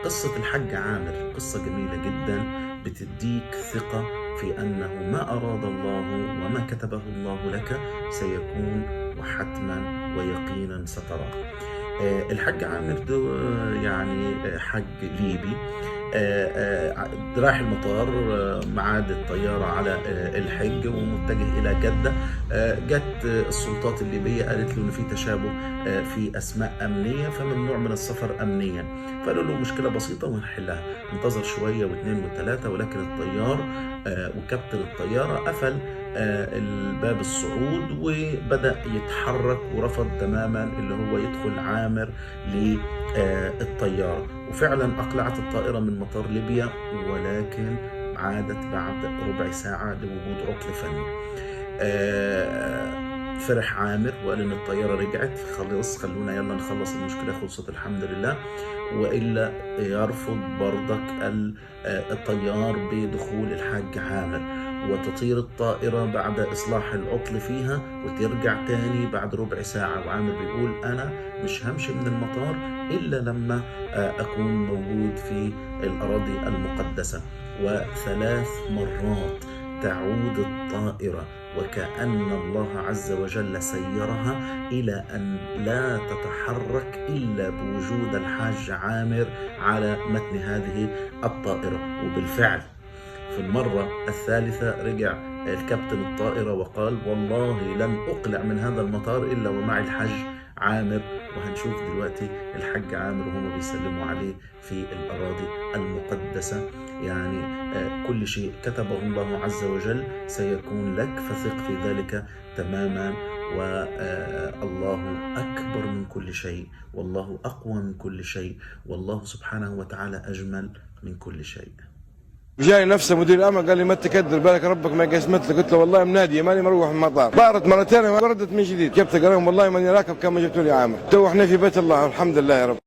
قصة الحج عامر قصة جميلة جدا، بتديك ثقة في أنه ما أراد الله وما كتبه الله لك سيكون، وحتما ويقينا ستراه. الحج عامر ده يعني حج ليبي. رايح المطار، ميعاد الطيارة على الحج ومتجه إلى جدة. جت السلطات الليبية قالت له إن في تشابه في أسماء أمنية، فممنوع من السفر أمنيا. فقالوا له مشكلة بسيطة وهنحلها. انتظر شوية واثنين وثلاثة، ولكن الطيار وكابتن الطيارة قفل الباب الصعود وبدأ يتحرك، ورفض تماما اللي هو يدخل عامر للطيارة. وفعلا أقلعت الطائرة من مطار ليبيا، ولكن عادت بعد ربع ساعة لوجود عطل فني. فرح عامر وقال ان الطيارة رجعت، خلاص خلونا يلا نخلص المشكلة، خلصت الحمد لله. وإلا يرفض برضك الطيار بدخول الحاج عامر، وتطير الطائرة بعد إصلاح العطل فيها وترجع تاني بعد ربع ساعة. وعامر بيقول أنا مش همشي من المطار إلا لما أكون موجود في الأراضي المقدسة. وثلاث مرات تعود الطائرة وكأن الله عز وجل سيرها إلى أن لا تتحرك إلا بوجود الحاج عامر على متن هذه الطائرة. وبالفعل في المرة الثالثة رجع الكابتن الطائرة وقال والله لن أقلع من هذا المطار إلا ومعي الحج عامر. وهنشوف دلوقتي الحج عامر وهم بيسلموا عليه في الأراضي المقدسة. يعني كل شيء كتبه الله عز وجل سيكون لك، فثق في ذلك تماما. والله أكبر من كل شيء، والله أقوى من كل شيء، والله سبحانه وتعالى أجمل من كل شيء. جاي نفسه مدير الامن قال لي ما تكدر بالك ربك ما قسمت لك. قلت له والله منادي ماني مروح من المطار. طارت مرتين وردت من جديد. جبت قال لهم والله ماني راكب كان ما جبتوا لي عامر. تو احنا في بيت الله الحمد لله يا رب.